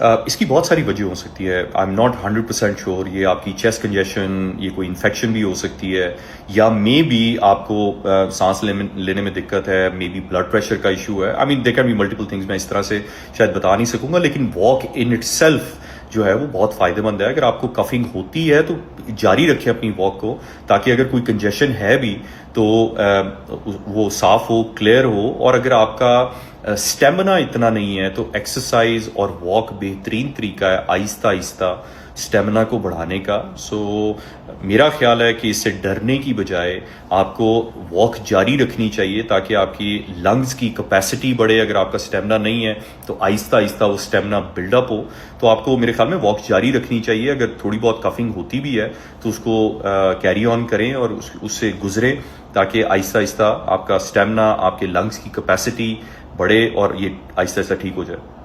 इसकी बहुत सारी वजह हो सकती है। I am not 100% sure. ये आपकी चेस्ट कंजेशन, ये कोई इन्फेक्शन भी हो सकती है, या मे बी आपको सांस लेने में दिक्कत है, मे बी ब्लड प्रेशर का इशू है। I mean there can be multiple things, मैं इस तरह से शायद बता नहीं सकूंगा। लेकिन वॉक इन इटसेल्फ जो है वो बहुत फायदेमंद है। अगर आपको कफिंग होती है तो जारी रखें अपनी वॉक को, ताकि अगर कोई कंजेशन है भी तो वो साफ हो, क्लियर हो। और अगर आपका स्टेमिना इतना नहीं है तो एक्सरसाइज और वॉक बेहतरीन तरीका है आहिस्ता आहिस्ता स्टेमिना को बढ़ाने का। सो मेरा ख्याल है कि इससे डरने की बजाय आपको वॉक जारी रखनी चाहिए, ताकि आपकी लंग्स की कैपेसिटी बढ़े। अगर आपका स्टेमिना नहीं है तो आहिस्ता आहिस्ता वो स्टेमिना बिल्डअप हो। तो आपको मेरे ख्याल में वॉक जारी रखनी चाहिए। अगर थोड़ी बहुत कफिंग होती भी है तो उसको कैरी ऑन करें और उससे गुजरें, ताकि आहिस्ता आहिस्ता आपका स्टेमिना, आपके लंग्स की कैपेसिटी बढ़े और ये आहिस्ता आहिस्ता ठीक हो जाए।